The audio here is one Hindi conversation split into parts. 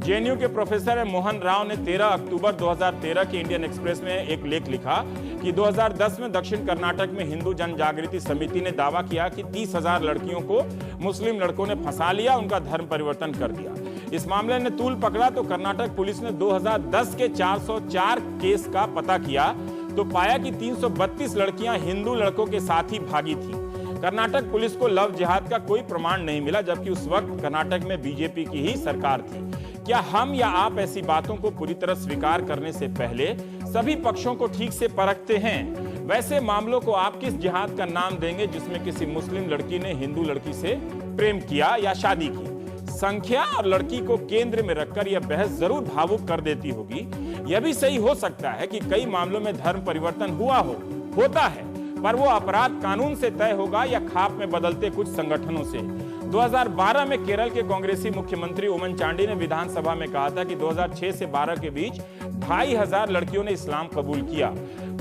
जेएनयू के प्रोफेसर मोहन राव ने 13 अक्टूबर 2013 के इंडियन एक्सप्रेस में एक लेख लिखा कि 2010 में दक्षिण कर्नाटक में हिंदू जन जागृति समिति ने दावा किया कि 30,000 लड़कियों को मुस्लिम लड़कों ने फंसा लिया, उनका धर्म परिवर्तन कर दिया। इस मामले ने तूल पकड़ा तो कर्नाटक पुलिस ने 2010 के 404 केस का पता किया तो पाया कि 332 लड़कियां हिंदू लड़कों के साथ ही भागी थी। कर्नाटक पुलिस को लव जिहाद का कोई प्रमाण नहीं मिला, जबकि उस वक्त कर्नाटक में बीजेपी की ही सरकार थी। क्या हम या आप ऐसी बातों को पूरी तरह स्वीकार करने से पहले सभी पक्षों को ठीक से परखते हैं? वैसे मामलों को आप किस जिहाद का नाम देंगे जिसमें किसी मुस्लिम लड़की ने हिंदू लड़की से प्रेम किया या शादी की? संख्या और लड़की को केंद्र में रखकर यह बहस जरूर भावुक कर देती होगी। यह भी सही हो सकता है कि कई मामलों में धर्म परिवर्तन होता है, पर वो अपराध कानून से तय होगा या खाप में बदलते कुछ संगठनों से। 2012 में केरल के कांग्रेसी मुख्यमंत्री उमन चांडी ने विधानसभा में कहा था कि 2006 से 12 के बीच 2,500 लड़कियों ने इस्लाम कबूल किया,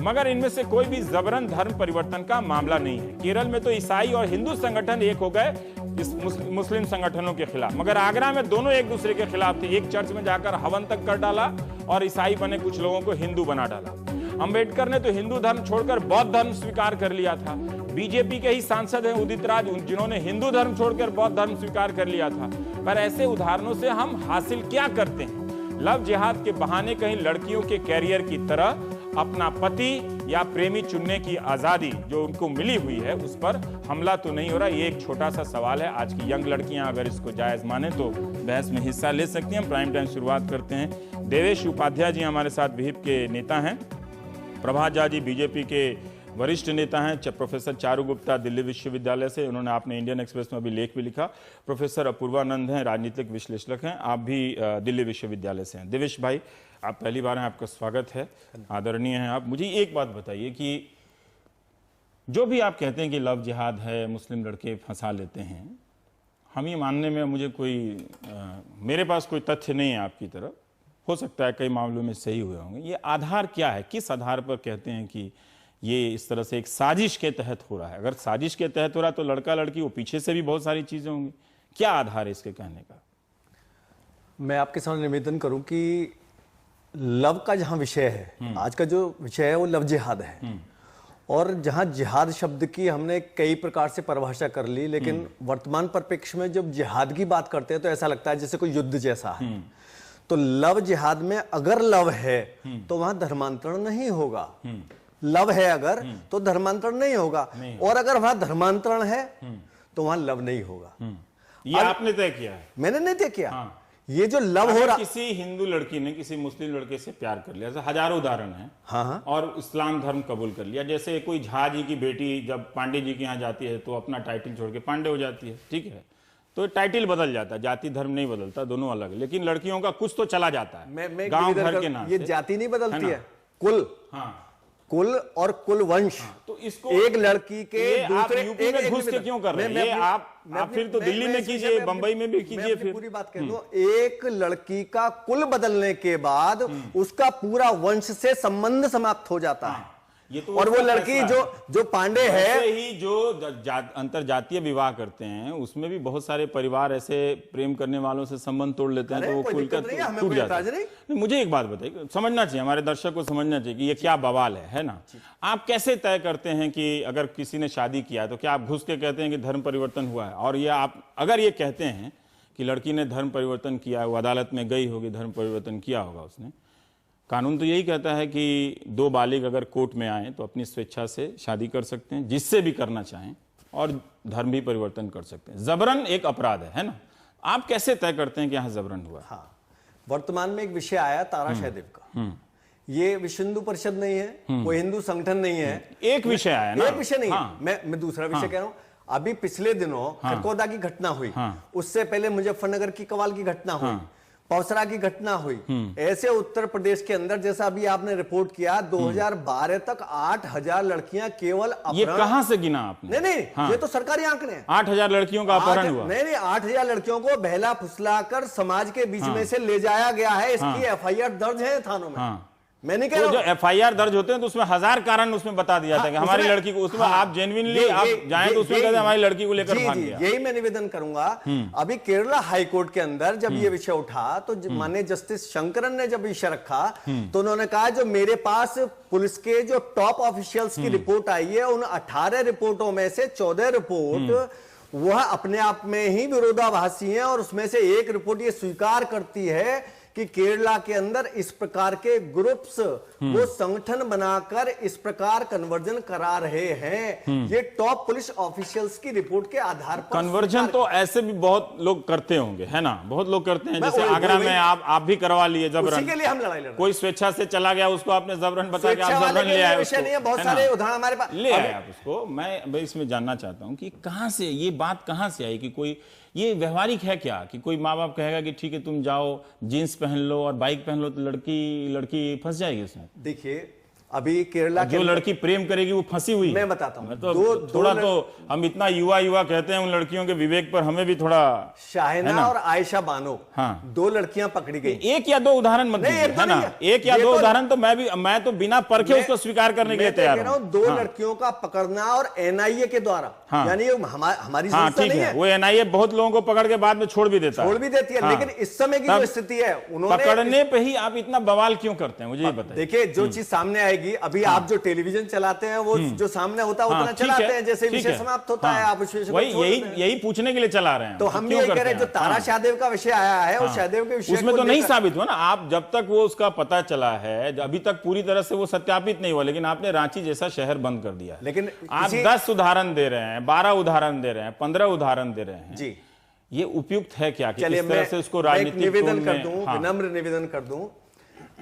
मगर इनमें से कोई भी जबरन धर्म परिवर्तन का मामला नहीं है। केरल में तो ईसाई और हिंदू संगठन एक हो गए इस मुस्लिम संगठनों के खिलाफ, मगर आगरा में दोनों एक दूसरे के खिलाफ थे। एक चर्च में जाकर हवन तक कर डाला और ईसाई बने कुछ लोगों को हिंदू बना डाला। अंबेडकर ने तो हिंदू धर्म छोड़कर बौद्ध धर्म स्वीकार कर लिया था। बीजेपी के ही सांसद हैं उदित राज, जिन्होंने हिंदू धर्म छोड़कर बौद्ध धर्म स्वीकार कर लिया था। पर ऐसे उदाहरणों से हम हासिल क्या करते हैं? लव जिहाद के बहाने कहीं लड़कियों के कैरियर की तरह अपना पति या प्रेमी चुनने की आजादी जो उनको मिली हुई है उस पर हमला तो नहीं हो रहा? ये एक छोटा सा सवाल है। आज की यंग लड़कियां अगर इसको जायज माने तो बहस में हिस्सा ले सकती हैं। प्राइम टाइम शुरुआत करते हैं। देवेश उपाध्याय जी हमारे साथ विहिप के नेता हैं। प्रभात झा जी बीजेपी के वरिष्ठ नेता हैं। प्रोफेसर चारू गुप्ता दिल्ली विश्वविद्यालय से, उन्होंने आपने इंडियन एक्सप्रेस में अभी लेख भी लिखा। प्रोफेसर अपूर्वानंद हैं, राजनीतिक विश्लेषक हैं, आप भी दिल्ली विश्वविद्यालय से हैं। देवेश भाई, आप पहली बार हैं, आपका स्वागत है, आदरणीय हैं आप। मुझे एक बात बताइए कि जो भी आप कहते हैं कि लव जिहाद है, मुस्लिम लड़के फंसा लेते हैं, हम ये मानने में मेरे पास कोई तथ्य नहीं है आपकी तरफ। हो सकता है कई मामलों में सही हुए होंगे। ये आधार क्या है? किस आधार पर कहते हैं कि ये इस तरह से एक साजिश के तहत हो रहा है? अगर साजिश के तहत हो रहा है तो लड़का लड़की वो पीछे से भी बहुत सारी चीजें होंगी। क्या आधार है इसके कहने का? मैं आपके सामने निवेदन करूं कि लव का जहां विषय है, आज का जो विषय है वो लव जिहाद है। और जहां जिहाद शब्द की हमने कई प्रकार से परिभाषा कर ली, लेकिन वर्तमान परिप्रेक्ष्य में जब जिहाद की बात करते हैं तो ऐसा लगता है जैसे कोई युद्ध जैसा है। तो लव जिहाद में अगर लव है तो वहां धर्मांतरण नहीं होगा। लव है अगर तो धर्मांतरण नहीं होगा, और अगर वहां धर्मांतरण है तो वहां लव नहीं होगा। ये आपने तय किया है? मैंने नहीं तय किया। ये जो लव हो रहा, किसी हिंदू लड़की ने किसी मुस्लिम लड़के से प्यार कर लिया, जैसे हजारों उदाहरण हैं। हाँ। और इस्लाम धर्म कबूल कर लिया। जैसे कोई झा जी की बेटी जब पांडे जी के यहाँ जाती है तो अपना टाइटल छोड़ के पांडे हो जाती है, ठीक है, तो टाइटल बदल जाता है, जाति धर्म नहीं बदलता, दोनों अलग। लेकिन लड़कियों का कुछ तो चला जाता है गांव घर के नाम। ये जाति नहीं बदलती है, कुल। हाँ, कुल और कुल वंश। तो इसको एक लड़की के दूसरे यूपी में घुस के क्यों कर रहे हैं? ये आप फिर तो दिल्ली में कीजिए, बंबई में भी कीजिए। फिर पूरी बात कह दो, एक लड़की का कुल बदलने के बाद उसका पूरा वंश से संबंध समाप्त हो जाता है। ये तो और वो लड़की जो पांडे है, ही जो अंतर जातीय विवाह करते हैं उसमें भी बहुत सारे परिवार ऐसे प्रेम करने वालों से संबंध तोड़ लेते हैं, तो वो खुलकर टूट जाता है। मुझे एक बात बताइए, समझना चाहिए, हमारे दर्शक को समझना चाहिए कि ये क्या बवाल है ना? आप कैसे तय करते हैं कि अगर किसी ने शादी किया तो क्या आप घुस के कहते हैं कि धर्म परिवर्तन हुआ है? और ये आप अगर ये कहते हैं कि लड़की ने धर्म परिवर्तन किया, वो अदालत में गई होगी, धर्म परिवर्तन किया होगा उसने, कानून तो यही कहता है कि दो बालिग अगर कोर्ट में आए तो अपनी स्वेच्छा से शादी कर सकते हैं, जिससे भी करना चाहें, और धर्म भी परिवर्तन कर सकते हैं। जबरन एक अपराध है ना? आप कैसे तय करते हैं कि यहाँ जबरन हुआ? हाँ, वर्तमान में एक विषय आया तारा शाहदेव का। ये विश्व हिंदू परिषद नहीं है, कोई हिंदू संगठन नहीं है। एक विषय आया ना? एक विषय नहीं है। मैं दूसरा विषय कह रहा हूँ। अभी पिछले दिनों खरकोदा की घटना हुई, उससे पहले मुजफ्फरनगर की कवाल की घटना हुई, पवसरा की घटना हुई। ऐसे उत्तर प्रदेश के अंदर, जैसा अभी आपने रिपोर्ट किया, 2012 तक 8,000 लड़कियां केवल ये कहां से गिना आपने? नहीं, ये तो सरकारी आंकड़े हैं। 8,000 लड़कियों का अपहरण हुआ? नहीं, 8,000 लड़कियों को बहला फुसलाकर समाज के बीच में से ले जाया गया है। इसकी FIR दर्ज है थानों में। मैं नहीं कह तो रहा जो एफआईआर दर्ज होते हैं तो उसमें 1000 कारण उसमें बता दिया जाता है कि हमारी लड़की को, उसमें आप जेन्युइनली आप जाएं तो उसमें कहते हैं हमारी लड़की को लेकर भाग गया। यही मैं निवेदन करूंगा। अभी केरला हाई कोर्ट के अंदर जब ये विषय उठा तो माननीय जस्टिस शंकरन ने जब विषय रखा तो उन्होंने कहा जो मेरे पास पुलिस के जो टॉप ऑफिशियल्स की रिपोर्ट आई है, उन 18 रिपोर्टों में से 14 रिपोर्ट वह अपने आप में ही विरोधाभासी है, और उसमें से एक रिपोर्ट ये स्वीकार करती है कि केरला के अंदर इस प्रकार के ग्रुप्स वो संगठन बनाकर इस प्रकार कन्वर्जन करा रहे हैं। ये टॉप पुलिस ऑफिशियल्स की रिपोर्ट के आधार पर कन्वर्जन तो ऐसे भी बहुत लोग करते होंगे, है ना, बहुत लोग करते हैं। जैसे आगरा में आप भी करवा लिए जबरन, उसी के लिए हम लड़ाई लड़ रहे हैं। कोई स्वेच्छा से चला गया, उसको आपने जबरन बता के आप जबरन ले आए, विषय नहीं है, बहुत सारे उदाहरण हमारे पास ले आए आप उसको। मैं इसमें जानना चाहता हूं कि कहां से ये बात कहां से आई कि कोई ये व्यवहारिक है क्या कि कोई माँ बाप कहेगा कि ठीक है तुम जाओ जीन्स पहन लो और बाइक पहन लो तो लड़की फंस जाएगी उसमें। देखिए अभी केरला जो लड़की प्रेम करेगी वो फंसी हुई। मैं बताता हूँ तो थोड़ा तो हम इतना युवा कहते हैं, उन लड़कियों के विवेक पर हमें भी थोड़ा। शाहिना और आयशा बानो, हाँ, 2 लड़कियां पकड़ी गई। एक या 2 उदाहरण मत दीजिए, है ना, एक या 2 उदाहरण तो मैं तो बिना परखे उसको स्वीकार करने के लिए तैयार हूं। 2 लड़कियों का पकड़ना और एनआईए के द्वारा, यानी हमारी संस्था नहीं है, वो एनआईए बहुत लोगों को पकड़ के बाद में छोड़ भी देती है, लेकिन इस समय की जो स्थिति है उन्होंने पकड़ने पे ही आप इतना बवाल क्यों करते हैं, मुझे ये बताइए। देखिए जो चीज सामने आएगी, अभी आप जो टेलीविजन चलाते हैं वो जो सामने होता है उतना चलाते हैं, जैसे विषय समाप्त होता है आप उस विषय को यही पूछने के लिए चला रहे हैं। तो हम ये कह रहे हैं जो तारा शाहदेव का विषय आया है, उस शाहदेव के विषय उसमें तो नहीं साबित हुआ ना, आप जब तक वो उसका पता चला है, अभी तक पूरी तरह से वो सत्यापित नहीं हुआ, लेकिन आपने रांची जैसा शहर बंद कर दिया है। लेकिन आप 10 उदाहरण दे रहे हैं, 12 उदाहरण दे रहे हैं, 15 उदाहरण दे रहे हैं जी, ये उपयुक्त है क्या कि इस तरह से उसको राजनीतिक निवेदन कर दूं, विनम्र निवेदन कर दूं,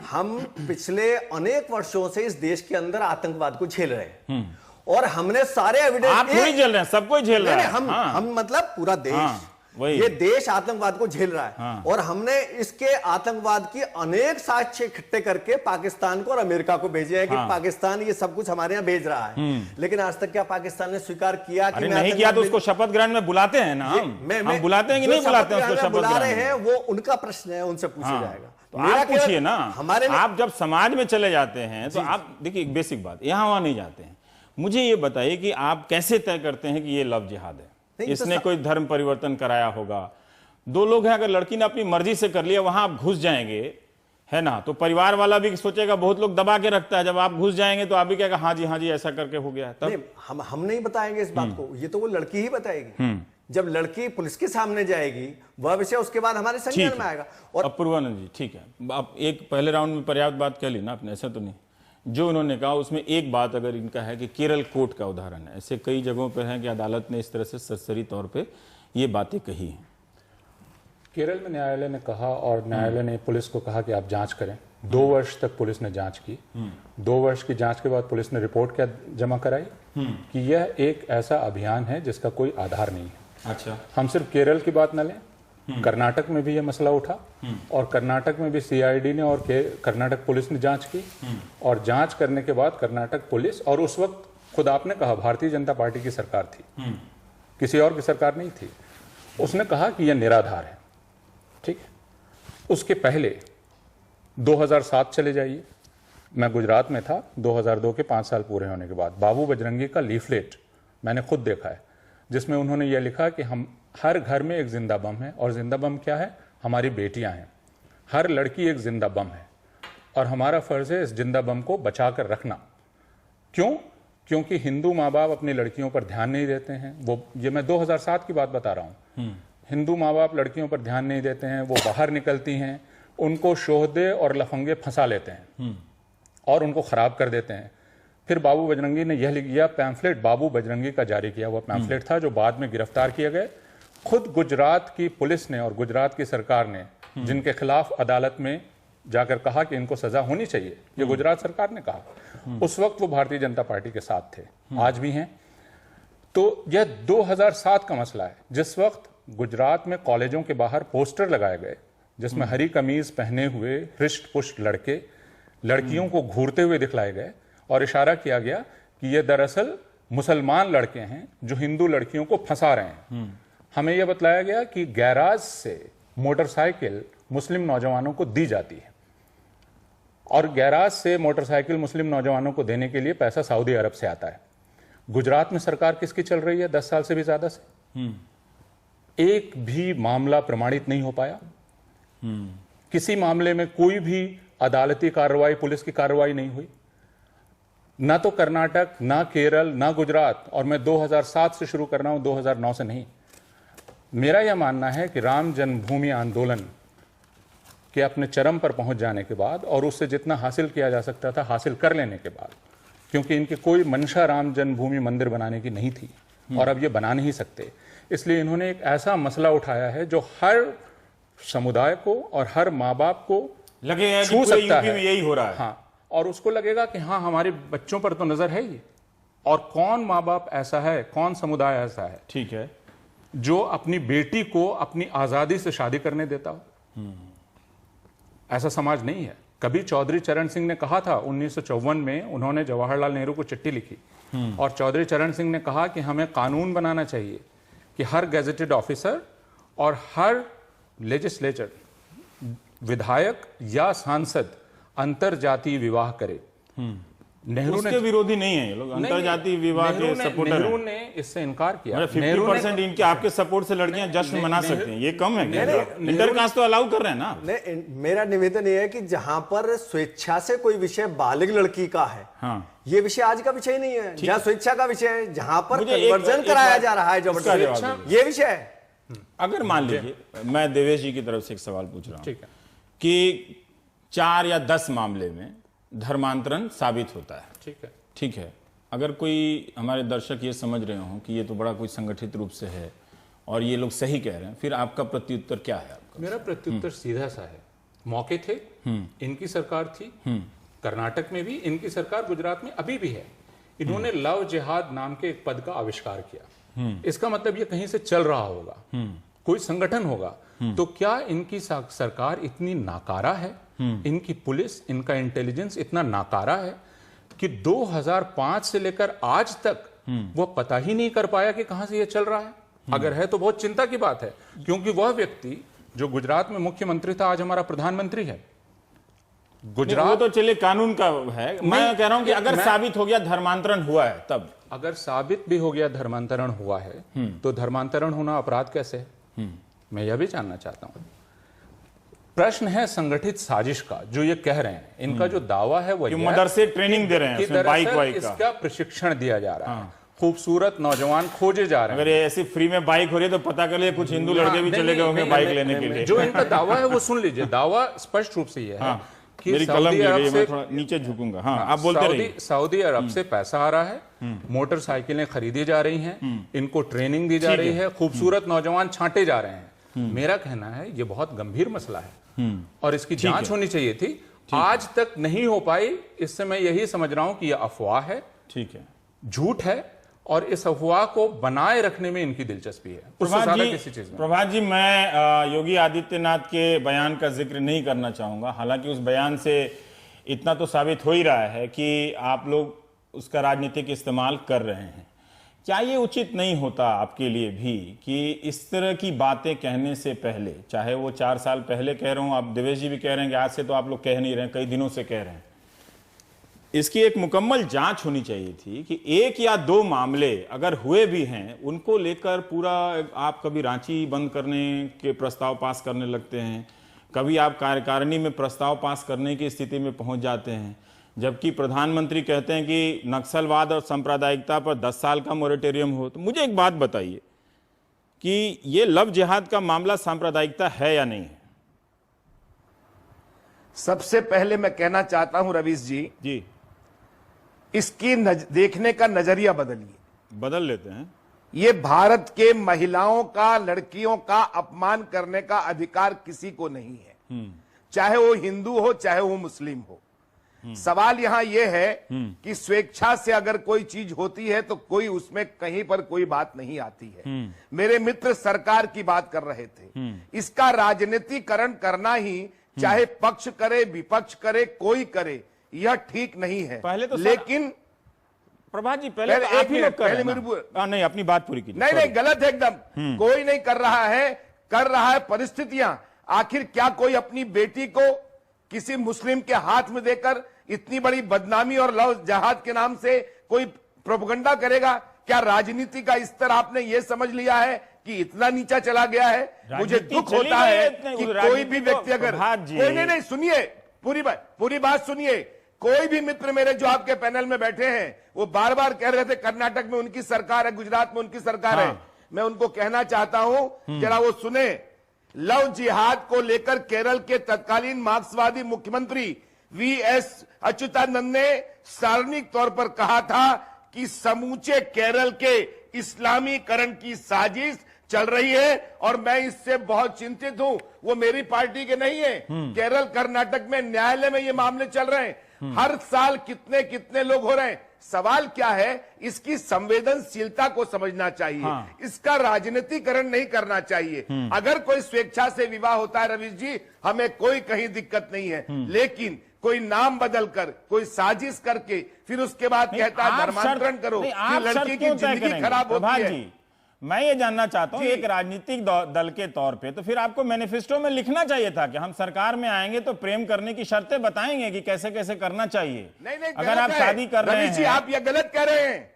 हम पिछले अनेक वर्षों से इस देश के अंदर आतंकवाद को झेल रहे हैं, और हमने सारे एविडेंस, आप थोड़ी झेल रहे हैं, सब कोई झेल रहा है, हम मतलब पूरा देश, ये देश आतंकवाद को झेल रहा है, और हमने इसके आतंकवाद की अनेक साक्ष्य इकट्ठे करके पाकिस्तान को और अमेरिका को भेजे हैं कि पाकिस्तान ये सब कुछ हमारे यहाँ भेज रहा है। लेकिन आज तक क्या पाकिस्तान ने स्वीकार किया कि नहीं किया? तो उसको शपथ ग्रहण में बुलाते हैं ना, हम बुलाते हैं कि नहीं बुलाते हैं उसको शपथ बुला रहे हैं, वो उनका प्रश्न है, उनसे पूछा जाएगा। तो आप पूछिए ना, आप जब समाज में चले जाते हैं तो आप देखिए एक बेसिक बात, यहां वहां नहीं जाते हैं। मुझे ये बताइए कि आप कैसे तय करते हैं कि ये लव जिहाद है? इसने कोई धर्म परिवर्तन कराया होगा, 2 लोग हैं, अगर लड़की ने अपनी मर्जी से कर लिया, वहां आप घुस जाएंगे, है ना, तो परिवार वाला भी सोचेगा, बहुत लोग दबा के रखता है, जब आप घुस जाएंगे तो आप भी कहेगा हाँ जी ऐसा करके हो गया। तब हम नहीं बताएंगे इस बात को, ये तो वो लड़की ही बताएगी। जब लड़की पुलिस के सामने जाएगी वह विषय उसके बाद हमारे संज्ञान में आएगा। और पूर्वानंद जी ठीक है, आप एक पहले राउंड में पर्याप्त बात कह ली ना आपने, ऐसा तो नहीं, जो उन्होंने कहा उसमें एक बात अगर इनका है कि केरल कोर्ट का उदाहरण है, ऐसे कई जगहों पर है कि अदालत ने इस तरह से सरसरी तौर पे ये बातें कही हैं। केरल में न्यायालय ने कहा, और न्यायालय ने पुलिस को कहा कि आप जांच करें। 2 वर्ष तक पुलिस ने जांच की। 2 वर्ष की जांच के बाद पुलिस ने रिपोर्ट क्या जमा कराई कि यह एक ऐसा अभियान है जिसका कोई आधार नहीं है। अच्छा, हम सिर्फ केरल की बात न लें, कर्नाटक में भी यह मसला उठा, और कर्नाटक में भी सीआईडी ने और कर्नाटक पुलिस ने जांच की, और जांच करने के बाद कर्नाटक पुलिस, और उस वक्त खुद आपने कहा भारतीय जनता पार्टी की सरकार थी, किसी और की सरकार नहीं थी, उसने कहा कि यह निराधार है। ठीक है, उसके पहले 2007 चले जाइए, मैं गुजरात में था 2002 के 5 साल पूरे होने के बाद, बाबू बजरंगी का लीफलेट मैंने खुद देखा है, जिसमें उन्होंने यह लिखा कि हम हर घर में एक जिंदा बम है, और जिंदा बम क्या है? हमारी बेटियां हैं। हर लड़की एक जिंदा बम है, और हमारा फर्ज है इस जिंदा बम को बचा कर रखना। क्यों? क्योंकि हिंदू माँ बाप अपनी लड़कियों पर ध्यान नहीं देते हैं। ये मैं 2007 की बात बता रहा हूँ। हिंदू माँ बाप लड़कियों पर ध्यान नहीं देते हैं, वो बाहर निकलती हैं, उनको शोहदे और लफंगे फंसा लेते हैं और उनको खराब कर देते हैं। फिर बाबू बजरंगी ने यह पैम्फलेट बाबू बजरंगी का जारी किया हुआ पैम्फलेट था, जो बाद में गिरफ्तार किए गए। खुद गुजरात की पुलिस ने और गुजरात की सरकार ने, जिनके खिलाफ अदालत में जाकर कहा कि इनको सजा होनी चाहिए, ये गुजरात सरकार ने कहा। उस वक्त वो भारतीय जनता पार्टी के साथ थे, आज भी हैं। तो यह 2007 का मसला है, जिस वक्त गुजरात में कॉलेजों के बाहर पोस्टर लगाए गए जिसमें हरी कमीज पहने हुए हृष्ट पुष्ट लड़के लड़कियों को घूरते हुए दिखलाए गए, और इशारा किया गया कि ये दरअसल मुसलमान लड़के हैं जो हिंदू लड़कियों को फंसा रहे हैं। हमें यह बतलाया गया कि गैराज से मोटरसाइकिल मुस्लिम नौजवानों को दी जाती है, और गैराज से मोटरसाइकिल मुस्लिम नौजवानों को देने के लिए पैसा सऊदी अरब से आता है। गुजरात में सरकार किसकी चल रही है 10 साल से भी ज्यादा से? एक भी मामला प्रमाणित नहीं हो पाया। किसी मामले में कोई भी अदालती कार्रवाई, पुलिस की कार्रवाई नहीं हुई। ना तो कर्नाटक, ना केरल, ना गुजरात, और मैं 2007 से शुरू कर रहा हूं, 2009 से नहीं। मेरा यह मानना है कि राम जन्मभूमि आंदोलन के अपने चरम पर पहुंच जाने के बाद और उससे जितना हासिल किया जा सकता था हासिल कर लेने के बाद, क्योंकि इनकी कोई मंशा राम जन्मभूमि मंदिर बनाने की नहीं थी और अब ये बना नहीं सकते, इसलिए इन्होंने एक ऐसा मसला उठाया है जो हर समुदाय को और हर माँ बाप को लगेगा कि छू पूरे सकता यूपी है। में यही हो रहा है। हाँ, और उसको लगेगा कि हाँ हमारे बच्चों पर तो नजर है ही, और कौन माँ बाप ऐसा है, कौन समुदाय ऐसा है ठीक है जो अपनी बेटी को अपनी आजादी से शादी करने देता हो। ऐसा समाज नहीं है। कभी चौधरी चरण सिंह ने कहा था 1954 में, उन्होंने जवाहरलाल नेहरू को चिट्ठी लिखी और चौधरी चरण सिंह ने कहा कि हमें कानून बनाना चाहिए कि हर गेजेटेड ऑफिसर और हर लेजिस्लेचर, विधायक या सांसद अंतरजातीय विवाह करे। नेहरू उसके विरोधी नहीं है ये लोग, अंतरजातीय विवाह के सपोर्टर नेहरू हैं। ने इससे इनकार किया। 50% इनके आपके सपोर्ट से लड़कियां जश्न मना सकती हैं, ये कम है क्या? इंटरकास्ट तो अलाउ कर रहे हैं ना। नहीं, मेरा निवेदन ये है कि जहां पर स्वेच्छा से कोई विषय बालिग लड़की का है, हाँ, ये विषय आज का विषय नहीं है। जहां स्वेच्छा का विषय है, जहां पर मुझे एक कन्वर्जन कराया बात- जा रहा है इसका जवाब जबरदस्ती, ये विषय है। अगर मान लीजिए, मैं देवेश जी की तरफ से एक सवाल पूछ रहा हूं ठीक है कि 4 या 10 मामले में धर्मांतरण साबित होता है, ठीक है, अगर कोई हमारे दर्शक ये समझ रहे हो कि ये तो बड़ा कोई संगठित रूप से है और ये लोग सही कह रहे हैं, फिर आपका प्रत्युत्तर क्या है? आपका मेरा प्रत्युत्तर सीधा सा है। मौके थे, इनकी सरकार थी, कर्नाटक में भी इनकी सरकार, गुजरात में अभी भी है। इन्होंने लव जिहाद नाम के एक पद का आविष्कार किया। इसका मतलब ये कहीं से चल रहा होगा, कोई संगठन होगा। तो क्या इनकी सरकार इतनी नाकारा है, इनकी पुलिस, इनका इंटेलिजेंस इतना नाकारा है कि 2005 से लेकर आज तक वो पता ही नहीं कर पाया कि कहां से ये चल रहा है? अगर है तो बहुत चिंता की बात है, क्योंकि वह व्यक्ति जो गुजरात में मुख्यमंत्री था आज हमारा प्रधानमंत्री है। गुजरात वो तो चले कानून का है, मैं कह रहा हूं कि अगर साबित हो गया धर्मांतरण हुआ है, तब अगर साबित भी हो गया धर्मांतरण हुआ है तो धर्मांतरण होना अपराध कैसे है? मैं यह भी जानना चाहता हूं। प्रश्न है संगठित साजिश का, जो ये कह रहे हैं, इनका जो दावा है वो मदरसे ट्रेनिंग दे रहे हैं, उसमें बाइक वाइक का इसका प्रशिक्षण दिया जा रहा है। खूबसूरत नौजवान खोजे जा रहे हैं। अगर ऐसी फ्री में बाइक हो रही है तो पता कर लिए कुछ हिंदू लड़के भी चले गए होंगे बाइक लेने के लिए। जो इनका दावा है वो सुन लीजिए। दावा स्पष्ट रूप से ये है कि मेरी कलम गिर गई, मैं थोड़ा नीचे झुकूंगा। हाँ, आप बोलते रहिए। सऊदी अरब से पैसा आ रहा है, मोटरसाइकिलें खरीदी जा रही हैं, इनको ट्रेनिंग दी जा रही है, खूबसूरत नौजवान छांटे जा रहे हैं। मेरा कहना है ये बहुत गंभीर मसला है और इसकी जांच होनी चाहिए थी, आज तक नहीं हो पाई। इससे मैं यही समझ रहा हूं कि यह अफवाह है, ठीक है, झूठ है, और इस अफवाह को बनाए रखने में इनकी दिलचस्पी है। प्रभात जी, मैं योगी आदित्यनाथ के बयान का जिक्र नहीं करना चाहूंगा, हालांकि उस बयान से इतना तो साबित हो ही रहा है कि आप लोग उसका राजनीतिक इस्तेमाल कर रहे हैं। क्या ये उचित नहीं होता आपके लिए भी कि इस तरह की बातें कहने से पहले, चाहे वो 4 साल पहले कह रहा हूं, आप देवेश जी भी कह रहे हैं कि आज से तो आप लोग कह नहीं रहे हैं, कई दिनों से कह रहे हैं, इसकी एक मुकम्मल जांच होनी चाहिए थी कि 1 या 2 मामले अगर हुए भी हैं उनको लेकर पूरा आप कभी रांची बंद करने के प्रस्ताव पास करने लगते हैं, कभी आप कार्यकारिणी में प्रस्ताव पास करने की स्थिति में पहुंच जाते हैं, जबकि प्रधानमंत्री कहते हैं कि नक्सलवाद और सांप्रदायिकता पर 10 साल का मोरेटोरियम हो। तो मुझे एक बात बताइए कि ये लव जिहाद का मामला सांप्रदायिकता है या नहीं है? सबसे पहले मैं कहना चाहता हूं रवीश जी, इसकी देखने का नजरिया बदलिए। बदल लेते हैं। ये भारत के महिलाओं का, लड़कियों का अपमान करने का अधिकार किसी को नहीं है, चाहे वो हिंदू हो चाहे वो मुस्लिम हो। सवाल यहां यह है कि स्वेच्छा से अगर कोई चीज होती है तो कोई उसमें कहीं पर कोई बात नहीं आती है। मेरे मित्र सरकार की बात कर रहे थे, इसका राजनीतिकरण करना ही, चाहे पक्ष करे विपक्ष करे कोई करे, यह ठीक नहीं है। पहले तो लेकिन प्रभात जी पहले तो आप ही लोग कर रहे हैं। नहीं, अपनी बात पूरी कीजिए। नहीं, गलत है एकदम। कोई नहीं कर रहा है, कर रहा है परिस्थितियां। आखिर क्या कोई अपनी बेटी को किसी मुस्लिम के हाथ में देकर इतनी बड़ी बदनामी और लव जिहाद के नाम से कोई प्रोपेगेंडा करेगा? क्या राजनीति का स्तर आपने ये समझ लिया है कि इतना नीचा चला गया है? मुझे दुख होता है कि कोई भी व्यक्ति अगर कोई नहीं, सुनिए पूरी बात सुनिए। कोई भी मित्र मेरे जो आपके पैनल में बैठे हैं वो बार बार कह रहे थे कर्नाटक में उनकी सरकार है, गुजरात में उनकी सरकार है। मैं उनको कहना चाहता हूं जरा वो सुने। लव जिहाद को लेकर केरल के तत्कालीन मार्क्सवादी मुख्यमंत्री वीएस अच्युतानंद ने सार्वजनिक तौर पर कहा था कि समूचे केरल के इस्लामीकरण की साजिश चल रही है और मैं इससे बहुत चिंतित हूं। वो मेरी पार्टी के नहीं है। केरल कर्नाटक में न्यायालय में ये मामले चल रहे हैं। हर साल कितने कितने लोग हो रहे हैं। सवाल क्या है, इसकी संवेदनशीलता को समझना चाहिए। इसका राजनीतिकरण नहीं करना चाहिए। अगर कोई स्वेच्छा से विवाह होता है रवीश जी, हमें कोई कहीं दिक्कत नहीं है, लेकिन कोई नाम बदलकर, कोई साजिश करके फिर उसके बाद कहता है धर्मांतरण करो कि लड़की की जिंदगी खराब होती है। मैं ये जानना चाहता हूं, एक राजनीतिक दल के तौर पे तो फिर आपको मैनिफेस्टो में लिखना चाहिए था कि हम सरकार में आएंगे तो प्रेम करने की शर्तें बताएंगे कि कैसे कैसे करना चाहिए। नहीं, अगर आप शादी कर रहे हैं, आप ये गलत कह रहे हैं।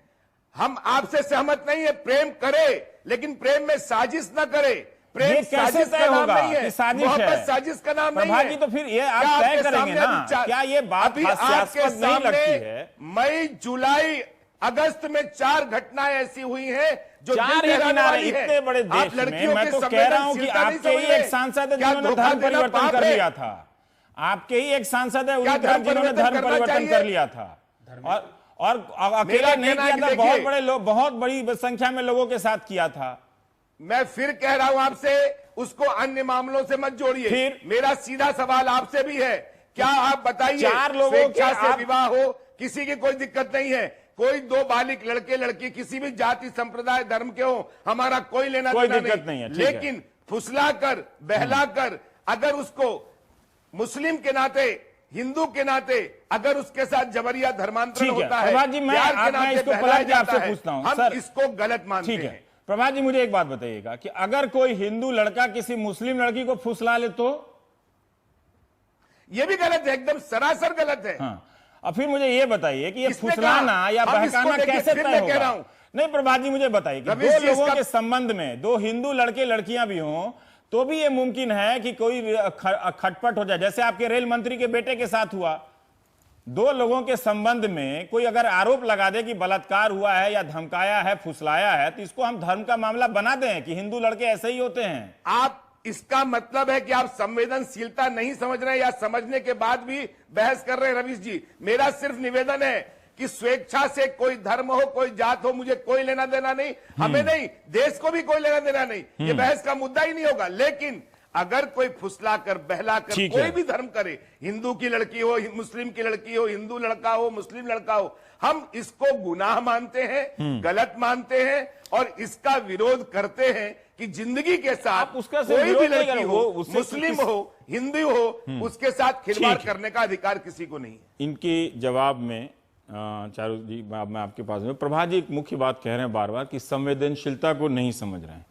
हम आपसे सहमत नहीं है, प्रेम करे लेकिन प्रेम में साजिश न करे। प्रेम कैसे तय होगा कि साजिश है? साजिश का नाम नहीं है। तो फिर ये आप तय करेंगे ना? क्या ये बात हास्यास्पद नहीं लगती है? मई, जुलाई, अगस्त में 4 घटनाएं ऐसी हुई हैं जो 4 ही किनारे इतने बड़े देश में। मैं तो कह रहा हूं कि आपके ही एक सांसद है जिन्होंने धर्म परिवर्तन कर लिया था। आपके ही एक सांसद है जिन्होंने धर्म परिवर्तन कर लिया था और अकेला नहीं किया था, बहुत बड़े लोग, बहुत बड़ी संख्या में लोगों के साथ किया था। मैं फिर कह रहा हूं आपसे, उसको अन्य मामलों से मत जोड़िए। फिर मेरा सीधा सवाल आपसे भी है, क्या आप बताइए, 4 लोगों से विवाह हो, किसी की कोई दिक्कत नहीं है। कोई 2 बालिक लड़के लड़की किसी भी जाति संप्रदाय धर्म के हो, हमारा कोई लेना देना नहीं है। लेकिन फुसलाकर, बहलाकर, अगर उसको मुस्लिम के नाते, हिंदू के नाते अगर उसके साथ जबरिया धर्मांतरण होता है, प्रभात जी, मैं इसको पलट के आपसे पूछता हूं, हम इसको गलत मानते हैं। प्रभात जी, मुझे एक बात बताइएगा कि अगर कोई हिंदू लड़का किसी मुस्लिम लड़की को फुसला ले तो यह भी गलत है, एकदम सरासर गलत है। अब फिर मुझे ये बताइए कि ये फुसलाना या बहकाना कैसे तय होगा? नहीं प्रभात जी, मुझे बताइए कि 2 लोगों के संबंध में 2 हिंदू लड़के लड़कियां भी हों तो भी ये मुमकिन है कि कोई खटपट हो जाए, जैसे आपके रेल मंत्री के बेटे के साथ हुआ। 2 लोगों के संबंध में कोई अगर आरोप लगा दे कि बलात्कार हुआ है या धमकाया है, फुसलाया है, तो इसको हम धर्म का मामला बना दें कि हिंदू लड़के ऐसे ही होते हैं। आप इसका मतलब है कि आप संवेदनशीलता नहीं समझ रहे हैं या समझने के बाद भी बहस कर रहे हैं। रवीश जी, मेरा सिर्फ निवेदन है कि स्वेच्छा से कोई धर्म हो, कोई जात हो, मुझे कोई लेना देना नहीं, हमें नहीं, देश को भी कोई लेना देना नहीं, ये बहस का मुद्दा ही नहीं होगा। लेकिन अगर कोई फुसलाकर, बहलाकर कोई भी धर्म करे, हिंदू की लड़की हो, मुस्लिम की लड़की हो, हिंदू लड़का हो, मुस्लिम लड़का हो, हम इसको गुनाह मानते हैं, गलत मानते हैं और इसका विरोध करते हैं कि जिंदगी के साथ उसका कोई भी लड़की हो, मुस्लिम हो, हिंदू हो, उसके साथ खिलवाड़ करने का अधिकार किसी को नहीं है। इनके जवाब में चारू जी, मैं आपके पास में, प्रभात जी एक मुख्य बात कह रहे हैं बार बार कि संवेदनशीलता को नहीं समझ रहे हैं,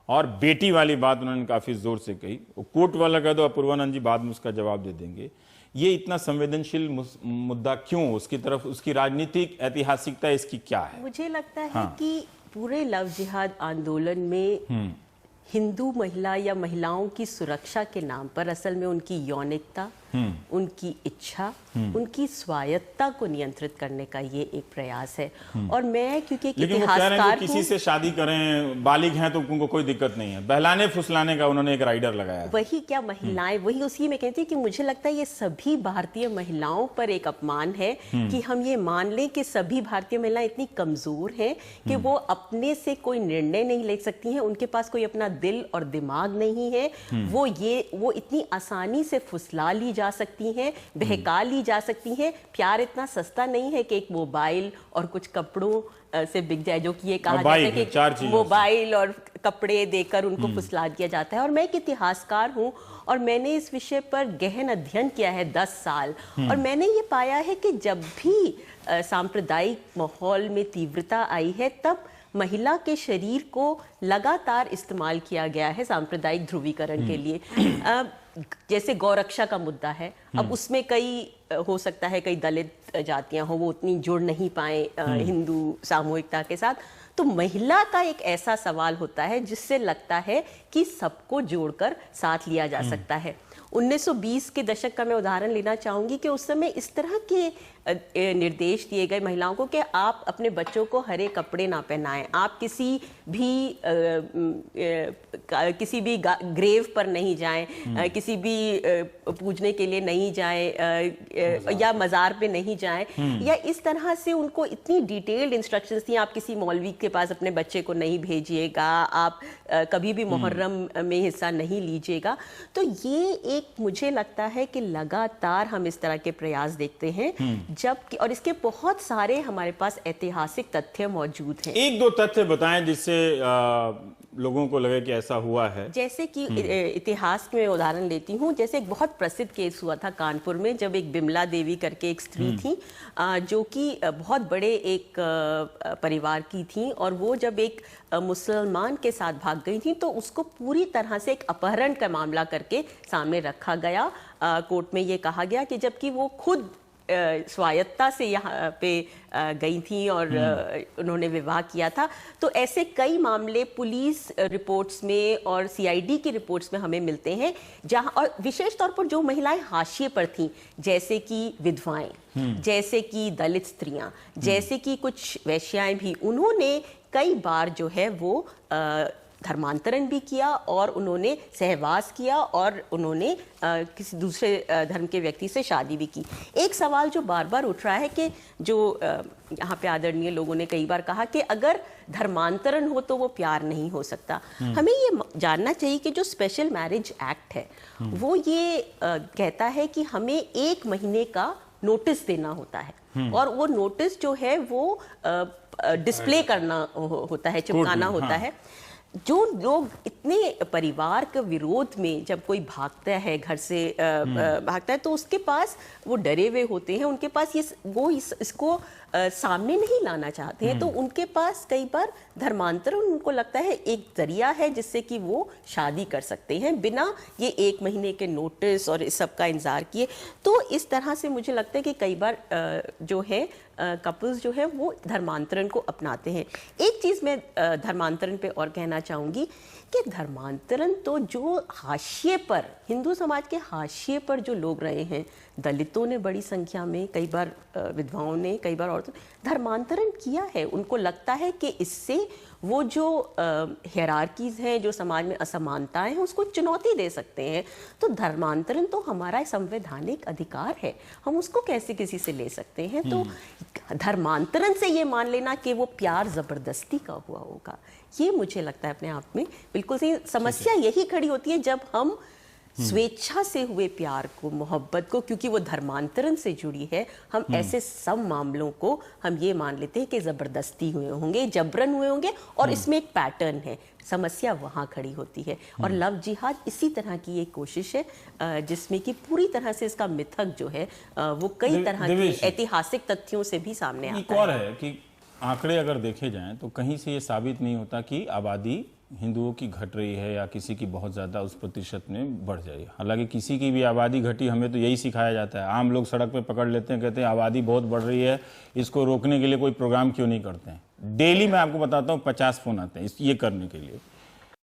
और बेटी वाली बात उन्होंने काफी जोर से कही। कोर्ट वाला कह दो, अपूर्वानंद जी बाद में उसका जवाब दे देंगे। ये इतना संवेदनशील मुद्दा क्यों, उसकी तरफ उसकी राजनीतिक ऐतिहासिकता इसकी क्या है? मुझे लगता है कि पूरे लव जिहाद आंदोलन में हिंदू महिला या महिलाओं की सुरक्षा के नाम पर असल में उनकी यौनिकता, उनकी इच्छा, उनकी स्वायत्ता को नियंत्रित करने का ये एक प्रयास है। और मैं क्योंकि एक इतिहासकार किसी से शादी करें, बालिग हैं तो उनको कोई दिक्कत नहीं है, बहलाने फुसलाने का उन्होंने एक राइडर लगाया। वही क्या महिलाएं, वही उसी में कहती है कि मुझे लगता है ये सभी भारतीय महिलाओं पर एक अपमान है कि हम ये मान लें कि सभी भारतीय महिलाएं इतनी कमजोर हैं कि वो अपने से कोई निर्णय नहीं ले सकती हैं, उनके पास कोई अपना दिल और दिमाग नहीं है, वो इतनी आसानी से फुसला ली जा सकती हैं, बहका ली जा सकती हैं। प्यार इतना सस्ता नहीं है कि एक मोबाइल और कुछ कपड़ों से बिक जाए, जो कि ये कहा जाता है कि मोबाइल और कपड़े देकर उनको फुसला दिया जाता है। और मैं एक इतिहासकार हूँ और मैंने इस विषय पर गहन अध्ययन किया है 10 साल, और मैंने ये पाया है कि जब भी सांप्रदायिक माहौल में तीव्रता आई है तब महिला के शरीर को लगातार इस्तेमाल किया गया है सांप्रदायिक ध्रुवीकरण के लिए। जैसे गौरक्षा का मुद्दा है, अब उसमें कई हो सकता है कई दलित जातियां हो वो उतनी जुड़ नहीं पाए हिंदू सामूहिकता के साथ, तो महिला का एक ऐसा सवाल होता है जिससे लगता है कि सबको जोड़कर साथ लिया जा सकता है। 1920 के दशक का मैं उदाहरण लेना चाहूंगी कि उस समय इस तरह के निर्देश दिए गए महिलाओं को कि आप अपने बच्चों को हरे कपड़े ना पहनाएं, आप किसी भी ग्रेव पर नहीं जाएं, किसी भी पूजने के लिए नहीं जाएं या मज़ार पे नहीं जाएं, या इस तरह से उनको इतनी डिटेल्ड इंस्ट्रक्शंस थी, आप किसी मौलवी के पास अपने बच्चे को नहीं भेजिएगा, आप कभी भी मुहर्रम में हिस्सा नहीं लीजिएगा। तो ये एक मुझे लगता है कि लगातार हम इस तरह के प्रयास देखते हैं, जबकि और इसके बहुत सारे हमारे पास ऐतिहासिक तथ्य मौजूद हैं। एक दो तथ्य बताएं जिससे लोगों को लगे कि ऐसा हुआ है। जैसे कि इतिहास में उदाहरण लेती हूँ, जैसे एक बहुत प्रसिद्ध केस हुआ था कानपुर में, जब एक बिमला देवी करके एक स्त्री थी जो कि बहुत बड़े एक परिवार की थी, और वो जब एक मुसलमान के साथ भाग गई थी तो उसको पूरी तरह से एक अपहरण का मामला करके सामने रखा गया। कोर्ट में ये कहा गया कि जबकि वो खुद स्वायत्ता से यहाँ पे गई थी और उन्होंने विवाह किया था, तो ऐसे कई मामले पुलिस रिपोर्ट्स में और सीआईडी की रिपोर्ट्स में हमें मिलते हैं, जहाँ और विशेष तौर पर जो महिलाएं हाशिए पर थीं, जैसे कि विधवाएं, जैसे कि दलित स्त्रियां, जैसे कि कुछ वैश्याएं भी, उन्होंने कई बार जो है वो धर्मांतरण भी किया और उन्होंने सहवास किया और उन्होंने किसी दूसरे धर्म के व्यक्ति से शादी भी की। एक सवाल जो बार बार उठ रहा है कि जो यहाँ पे आदरणीय लोगों ने कई बार कहा कि अगर धर्मांतरण हो तो वो प्यार नहीं हो सकता। हमें ये जानना चाहिए कि जो स्पेशल मैरिज एक्ट है वो ये कहता है कि हमें 1 महीने का नोटिस देना होता है, और वो नोटिस जो है वो डिस्प्ले करना होता है, चिपकाना होता है। जो लोग इतने परिवार के विरोध में जब कोई भागता है, घर से भागता है, तो उसके पास वो डरे हुए होते हैं, उनके पास इसको सामने नहीं लाना चाहते हैं, तो उनके पास कई बार धर्मांतरण उनको लगता है एक जरिया है जिससे कि वो शादी कर सकते हैं बिना ये 1 महीने के नोटिस और इस सब का इंतजार किए। तो इस तरह से मुझे लगता है कि कई बार जो है कपल्स जो है वो धर्मांतरण को अपनाते हैं। एक चीज़ मैं धर्मांतरण पे और कहना चाहूँगी कि धर्मांतरण तो जो हाशिए पर, हिंदू समाज के हाशिए पर जो लोग रहे हैं, दलितों ने बड़ी संख्या में, कई बार विधवाओं ने, कई बार औरतों धर्मांतरण किया है। उनको लगता है कि इससे वो जो हियरार्कीज हैं, जो समाज में असमानताएं हैं, उसको चुनौती दे सकते हैं। तो धर्मांतरण तो हमारा संवैधानिक अधिकार है, हम उसको कैसे किसी से ले सकते हैं? तो धर्मांतरण से ये मान लेना कि वो प्यार जबरदस्ती का हुआ होगा, ये मुझे लगता है अपने आप में बिल्कुल सही। समस्या यही खड़ी होती है जब हम स्वेच्छा से हुए प्यार को, मोहब्बत को, क्योंकि वो धर्मांतरण से जुड़ी है, हम ऐसे सब मामलों को हम ये मान लेते हैं कि जबरदस्ती हुए होंगे, जबरन हुए होंगे, और इसमें एक पैटर्न है। समस्या वहाँ खड़ी होती है। और लव जिहाद इसी तरह की एक कोशिश है जिसमें कि पूरी तरह से इसका मिथक जो है वो कई तरह के ऐतिहासिक तथ्यों से भी सामने आता है। एक और है कि आंकड़े अगर देखे जाएं तो कहीं से ये साबित नहीं होता कि आबादी हिंदुओं की घट रही है या किसी की बहुत ज़्यादा उस प्रतिशत में बढ़ जाएगी। हालांकि किसी की भी आबादी घटी, हमें तो यही सिखाया जाता है। आम लोग सड़क पे पकड़ लेते हैं, कहते हैं आबादी बहुत बढ़ रही है, इसको रोकने के लिए कोई प्रोग्राम क्यों नहीं करते हैं। डेली मैं आपको बताता हूँ 50 फोन आते हैं ये करने के लिए।